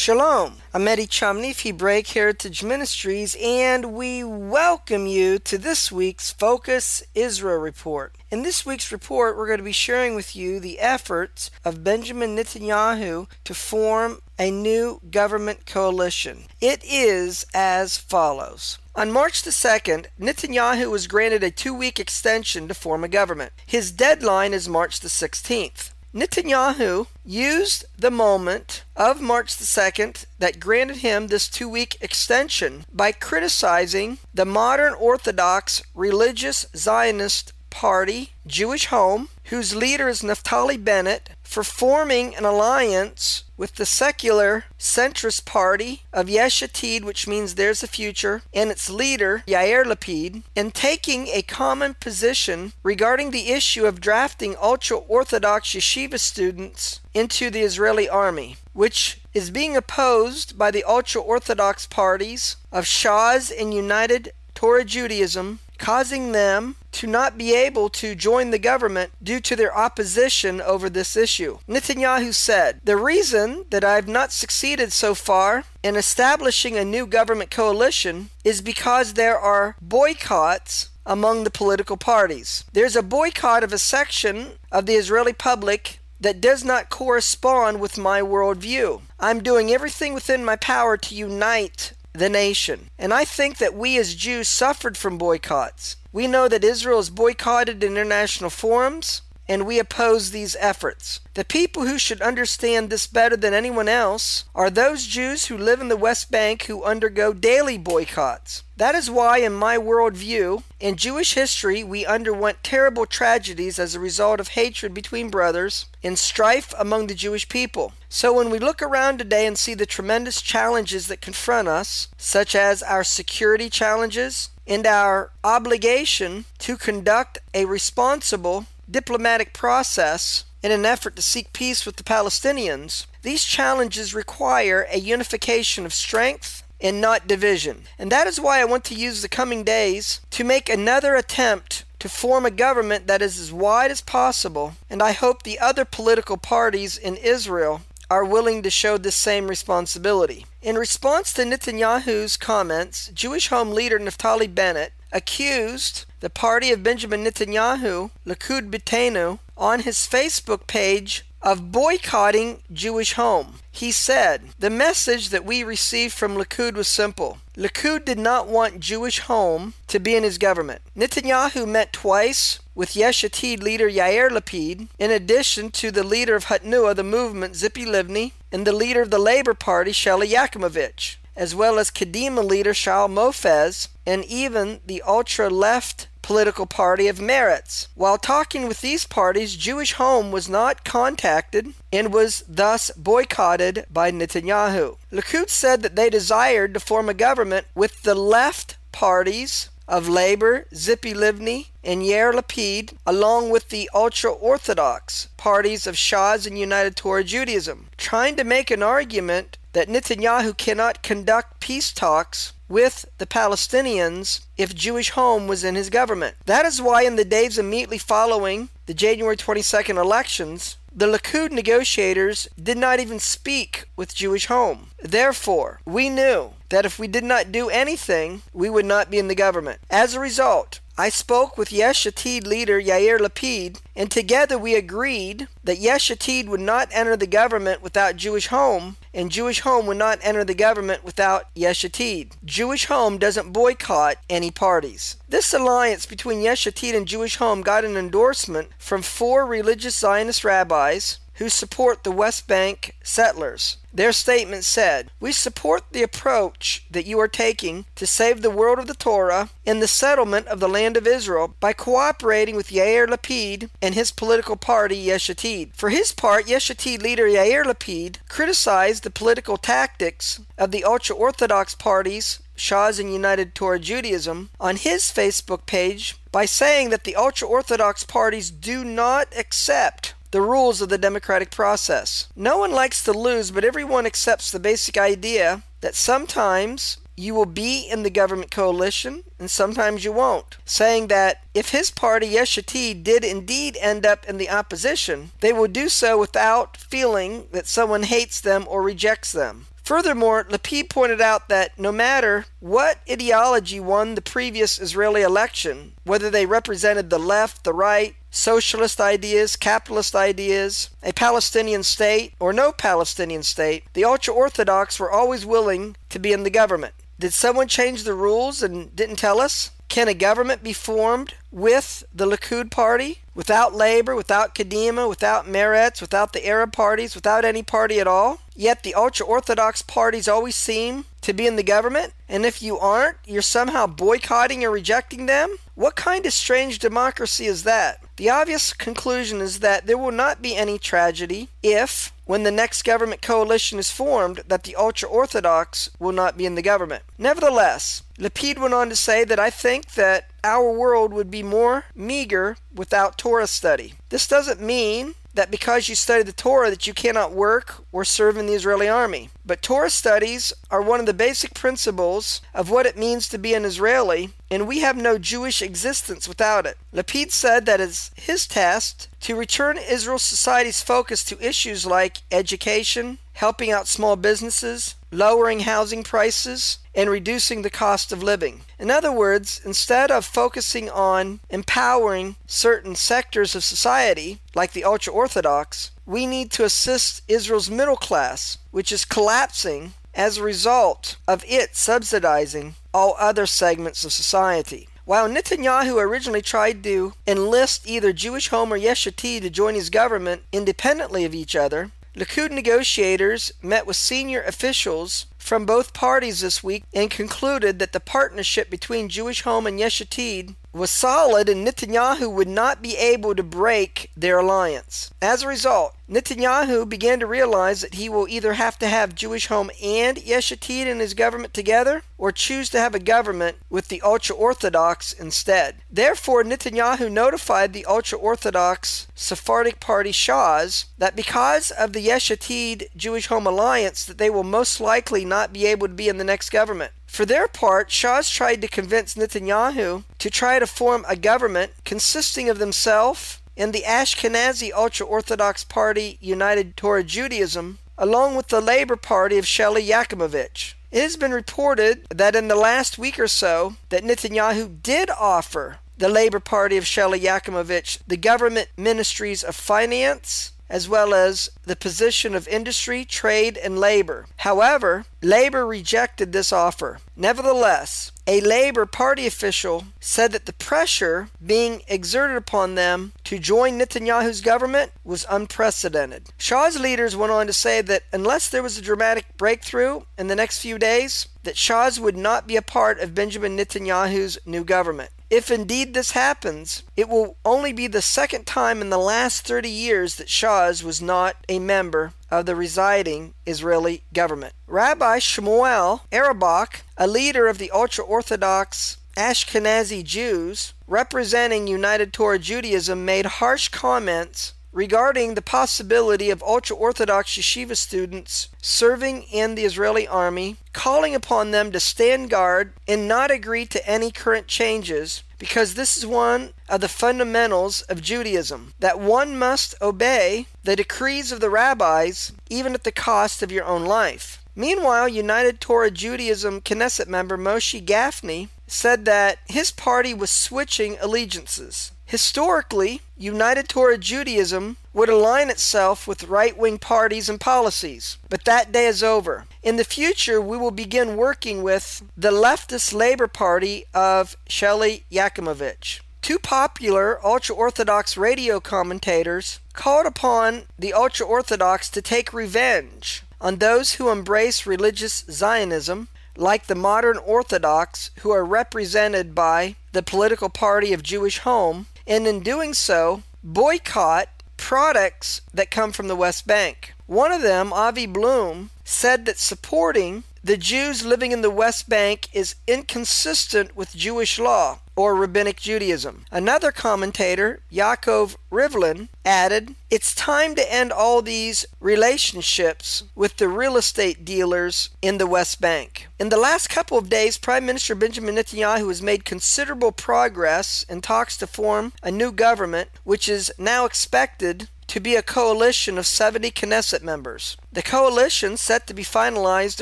Shalom, I'm Eddie Chumney of Hebraic Heritage Ministries, and we welcome you to this week's Focus Israel Report. In this week's report, we're going to be sharing with you the efforts of Benjamin Netanyahu to form a new government coalition. It is as follows. On March the 2nd, Netanyahu was granted a 2-week extension to form a government. His deadline is March the 16th. Netanyahu used the moment of March the 2nd that granted him this 2-week extension by criticizing the modern Orthodox religious Zionist party, Jewish Home, whose leader is Naftali Bennett, for forming an alliance with the secular centrist party of Yesh Atid, which means there's a future, and its leader, Yair Lapid, and taking a common position regarding the issue of drafting ultra-Orthodox yeshiva students into the Israeli army, which is being opposed by the ultra-Orthodox parties of Shas and United Torah Judaism, causing them to not be able to join the government due to their opposition over this issue. Netanyahu said, "The reason that I have not succeeded so far in establishing a new government coalition is because there are boycotts among the political parties. There's a boycott of a section of the Israeli public that does not correspond with my worldview. I'm doing everything within my power to unite the nation. And I think that we as Jews suffered from boycotts. We know that Israel is boycotted in international forums, and we oppose these efforts. The people who should understand this better than anyone else are those Jews who live in the West Bank who undergo daily boycotts. That is why, in my worldview, in Jewish history, we underwent terrible tragedies as a result of hatred between brothers and strife among the Jewish people. So when we look around today and see the tremendous challenges that confront us, such as our security challenges and our obligation to conduct a responsible diplomatic process in an effort to seek peace with the Palestinians, these challenges require a unification of strength and not division. And that is why I want to use the coming days to make another attempt to form a government that is as wide as possible, and I hope the other political parties in Israel are willing to show this same responsibility. In response to Netanyahu's comments, Jewish Home leader Naftali Bennett accused the party of Benjamin Netanyahu, Likud B'Teinu, on his Facebook page of boycotting Jewish Home. He said, "The message that we received from Likud was simple. Likud did not want Jewish Home to be in his government." Netanyahu met twice with Yesh Atid leader Yair Lapid, in addition to the leader of Hatnuah, the movement, Tzipi Livni, and the leader of the Labor Party, Sheli Yakimovich, as well as Kadima leader Shaul Mofez, and even the ultra-left political party of Meretz. While talking with these parties, Jewish Home was not contacted and was thus boycotted by Netanyahu. Likud said that they desired to form a government with the left parties of Labor, Tzipi Livni, and Yair Lapid, along with the ultra-Orthodox parties of Shas and United Torah Judaism, trying to make an argument that Netanyahu cannot conduct peace talks with the Palestinians if Jewish Home was in his government. That is why in the days immediately following the January 22nd elections, the Likud negotiators did not even speak with Jewish Home. Therefore, we knew that if we did not do anything, we would not be in the government. As a result, I spoke with Yesh Atid leader Yair Lapid, and together we agreed that Yesh Atid would not enter the government without Jewish Home, and Jewish Home would not enter the government without Yesh Atid. Jewish Home doesn't boycott any parties. This alliance between Yesh Atid and Jewish Home got an endorsement from 4 religious Zionist rabbis who support the West Bank settlers. Their statement said, "We support the approach that you are taking to save the world of the Torah and the settlement of the land of Israel by cooperating with Yair Lapid and his political party Yesh Atid." For his part, Yesh Atid leader Yair Lapid criticized the political tactics of the ultra-Orthodox parties Shas and United Torah Judaism on his Facebook page by saying that the ultra-Orthodox parties do not accept the rules of the democratic process. No one likes to lose, but everyone accepts the basic idea that sometimes you will be in the government coalition and sometimes you won't, saying that if his party, Yesh Atid, did indeed end up in the opposition, they will do so without feeling that someone hates them or rejects them. Furthermore, Lapid pointed out that no matter what ideology won the previous Israeli election, whether they represented the left, the right, socialist ideas, capitalist ideas, a Palestinian state, or no Palestinian state, the ultra-Orthodox were always willing to be in the government. Did someone change the rules and didn't tell us? Can a government be formed with the Likud party, without Labor, without Kadima, without Meretz, without the Arab parties, without any party at all? Yet the ultra-Orthodox parties always seem to be in the government, and if you aren't, you're somehow boycotting or rejecting them? What kind of strange democracy is that? The obvious conclusion is that there will not be any tragedy if, when the next government coalition is formed, that the ultra-Orthodox will not be in the government. Nevertheless, Lapid went on to say that I think that our world would be more meager without Torah study. This doesn't mean that because you study the Torah that you cannot work or serve in the Israeli army. But Torah studies are one of the basic principles of what it means to be an Israeli, and we have no Jewish existence without it. Lapid said that it's his task to return Israel's society's focus to issues like education, helping out small businesses, lowering housing prices, and reducing the cost of living. In other words, instead of focusing on empowering certain sectors of society, like the ultra-Orthodox, we need to assist Israel's middle class, which is collapsing as a result of it subsidizing all other segments of society. While Netanyahu originally tried to enlist either Jewish Home or Yesh Atid to join his government independently of each other, Likud negotiators met with senior officials from both parties this week and concluded that the partnership between Jewish Home and Yesh Atid was solid and Netanyahu would not be able to break their alliance. As a result, Netanyahu began to realize that he will either have to have Jewish Home and Yesh Atid in his government together or choose to have a government with the ultra-Orthodox instead. Therefore, Netanyahu notified the ultra-Orthodox Sephardic party Shas that because of the Yesh Atid Jewish Home alliance that they will most likely not be able to be in the next government. For their part, Shas tried to convince Netanyahu to try to form a government consisting of themselves and the Ashkenazi ultra-Orthodox party United Torah Judaism, along with the Labor Party of Shelley Yakimovich. It has been reported that in the last week or so that Netanyahu did offer the Labor Party of Shelley Yakimovich the government ministries of finance, as well as the position of industry, trade, and labor. However, Labor rejected this offer. Nevertheless, a Labor Party official said that the pressure being exerted upon them to join Netanyahu's government was unprecedented. Shah's leaders went on to say that unless there was a dramatic breakthrough in the next few days, that Shah's would not be a part of Benjamin Netanyahu's new government. If indeed this happens, it will only be the second time in the last 30 years that Shah's was not a member of the residing Israeli government. Rabbi Shmuel Arabach, a leader of the ultra-Orthodox Ashkenazi Jews representing United Torah Judaism, made harsh comments regarding the possibility of ultra-Orthodox yeshiva students serving in the Israeli army, calling upon them to stand guard and not agree to any current changes, because this is one of the fundamentals of Judaism, that one must obey the decrees of the rabbis even at the cost of your own life. Meanwhile, United Torah Judaism Knesset member Moshe Gafni said that his party was switching allegiances. Historically, United Torah Judaism would align itself with right-wing parties and policies, but that day is over. In the future, we will begin working with the leftist Labor Party of Shelley Yakimovich. Two popular ultra-Orthodox radio commentators called upon the ultra-Orthodox to take revenge on those who embrace religious Zionism, like the modern Orthodox who are represented by the political party of Jewish Home, and in doing so, boycott products that come from the West Bank. One of them, Avi Bloom, said that supporting the Jews living in the West Bank is inconsistent with Jewish law or Rabbinic Judaism. Another commentator, Yaakov Rivlin, added, "It's time to end all these relationships with the real estate dealers in the West Bank." In the last couple of days, Prime Minister Benjamin Netanyahu has made considerable progress in talks to form a new government, which is now expected to be a coalition of 70 Knesset members. The coalition, set to be finalized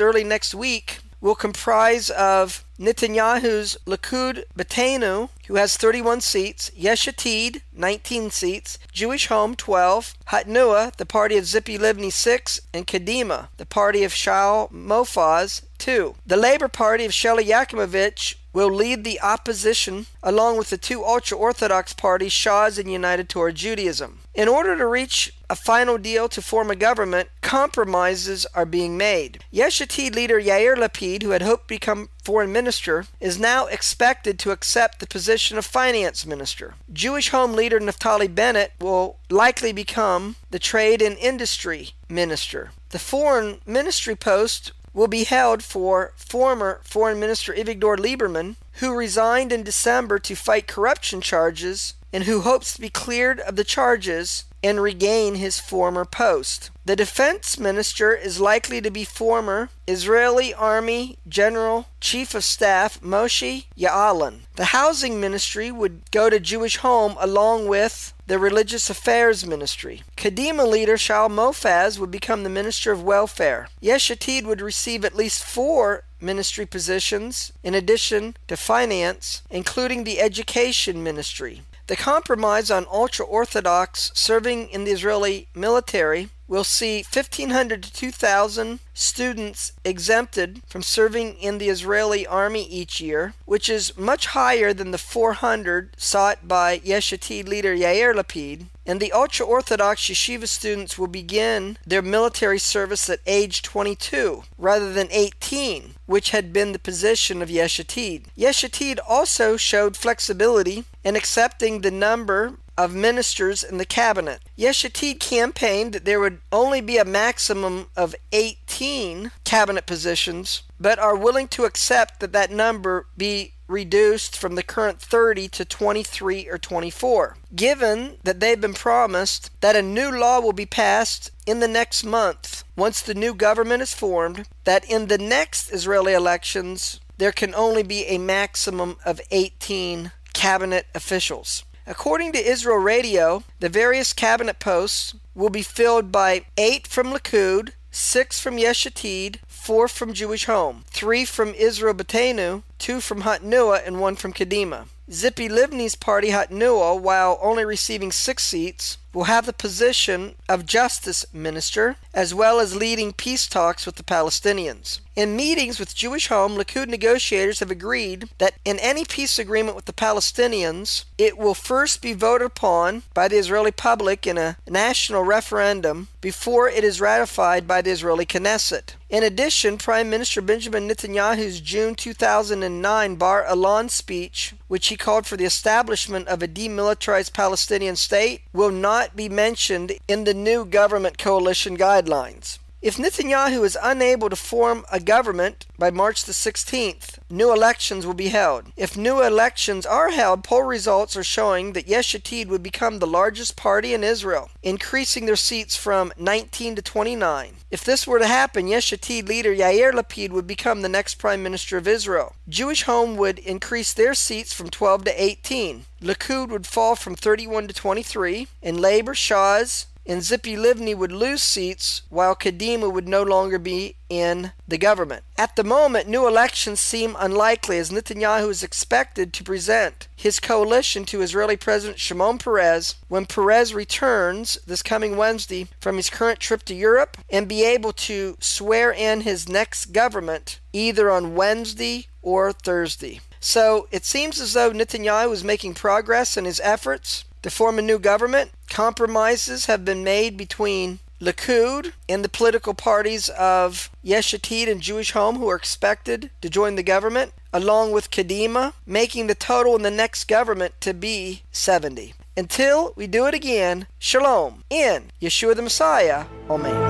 early next week, will comprise of Netanyahu's Likud Beitenu, who has 31 seats, Yesh Atid, 19 seats, Jewish Home, 12, Hatnuah, the party of Zippy Livni, 6, and Kadima, the party of Shaul Mofaz, 2. The Labor Party of Sheli Yakimovich will lead the opposition, along with the two ultra-Orthodox parties, Shas and United Torah Judaism. In order to reach a final deal to form a government, compromises are being made. Yesh Atid leader Yair Lapid, who had hoped to become foreign minister, is now expected to accept the position of finance minister. Jewish Home leader Naftali Bennett will likely become the trade and industry minister. The foreign ministry post will be held for former Foreign Minister Avigdor Lieberman, who resigned in December to fight corruption charges and who hopes to be cleared of the charges and regain his former post. The defense minister is likely to be former Israeli Army General Chief of Staff Moshe Ya'alon. The housing ministry would go to Jewish Home along with the religious affairs ministry. Kadima leader Shaul Mofaz would become the minister of welfare. Yesh Atid would receive at least 4 ministry positions in addition to finance, including the education ministry. The compromise on ultra-Orthodox serving in the Israeli military will see 1,500 to 2,000 students exempted from serving in the Israeli army each year, which is much higher than the 400 sought by Yesh Atid leader Yair Lapid. And the ultra-Orthodox yeshiva students will begin their military service at age 22 rather than 18, which had been the position of Yesh Atid. Yesh Atid also showed flexibility in accepting the number of ministers in the cabinet. Yesh Atid campaigned that there would only be a maximum of 18 cabinet positions, but are willing to accept that that number be reduced from the current 30 to 23 or 24, given that they've been promised that a new law will be passed in the next month once the new government is formed, that in the next Israeli elections there can only be a maximum of 18 cabinet officials. According to Israel Radio, the various cabinet posts will be filled by 8 from Likud, 6 from Yesh Atid, 4 from Jewish Home, 3 from Israel Beitenu, 2 from Hatnuah, and 1 from Kadima. Zippy Livni's party Hatnuah, while only receiving 6 seats, will have the position of justice minister, as well as leading peace talks with the Palestinians. In meetings with Jewish Home, Likud negotiators have agreed that in any peace agreement with the Palestinians, it will first be voted upon by the Israeli public in a national referendum before it is ratified by the Israeli Knesset. In addition, Prime Minister Benjamin Netanyahu's June 2009 Bar Ilan speech, which he called for the establishment of a demilitarized Palestinian state, will not be mentioned in the new government coalition guidelines. If Netanyahu is unable to form a government by March the 16th, new elections will be held. If new elections are held, poll results are showing that Yesh Atid would become the largest party in Israel, increasing their seats from 19 to 29. If this were to happen, Yesh Atid leader Yair Lapid would become the next prime minister of Israel. Jewish Home would increase their seats from 12 to 18. Likud would fall from 31 to 23, and Labor, Shas, and Zippy Livni would lose seats, while Kadima would no longer be in the government. At the moment, new elections seem unlikely, as Netanyahu is expected to present his coalition to Israeli President Shimon Peres when Peres returns this coming Wednesday from his current trip to Europe, and be able to swear in his next government either on Wednesday or Thursday. So it seems as though Netanyahu is making progress in his efforts to form a new government. Compromises have been made between Likud and the political parties of Yesh Atid and Jewish Home, who are expected to join the government, along with Kadima, making the total in the next government to be 70. Until we do it again, Shalom in Yeshua the Messiah. Amen.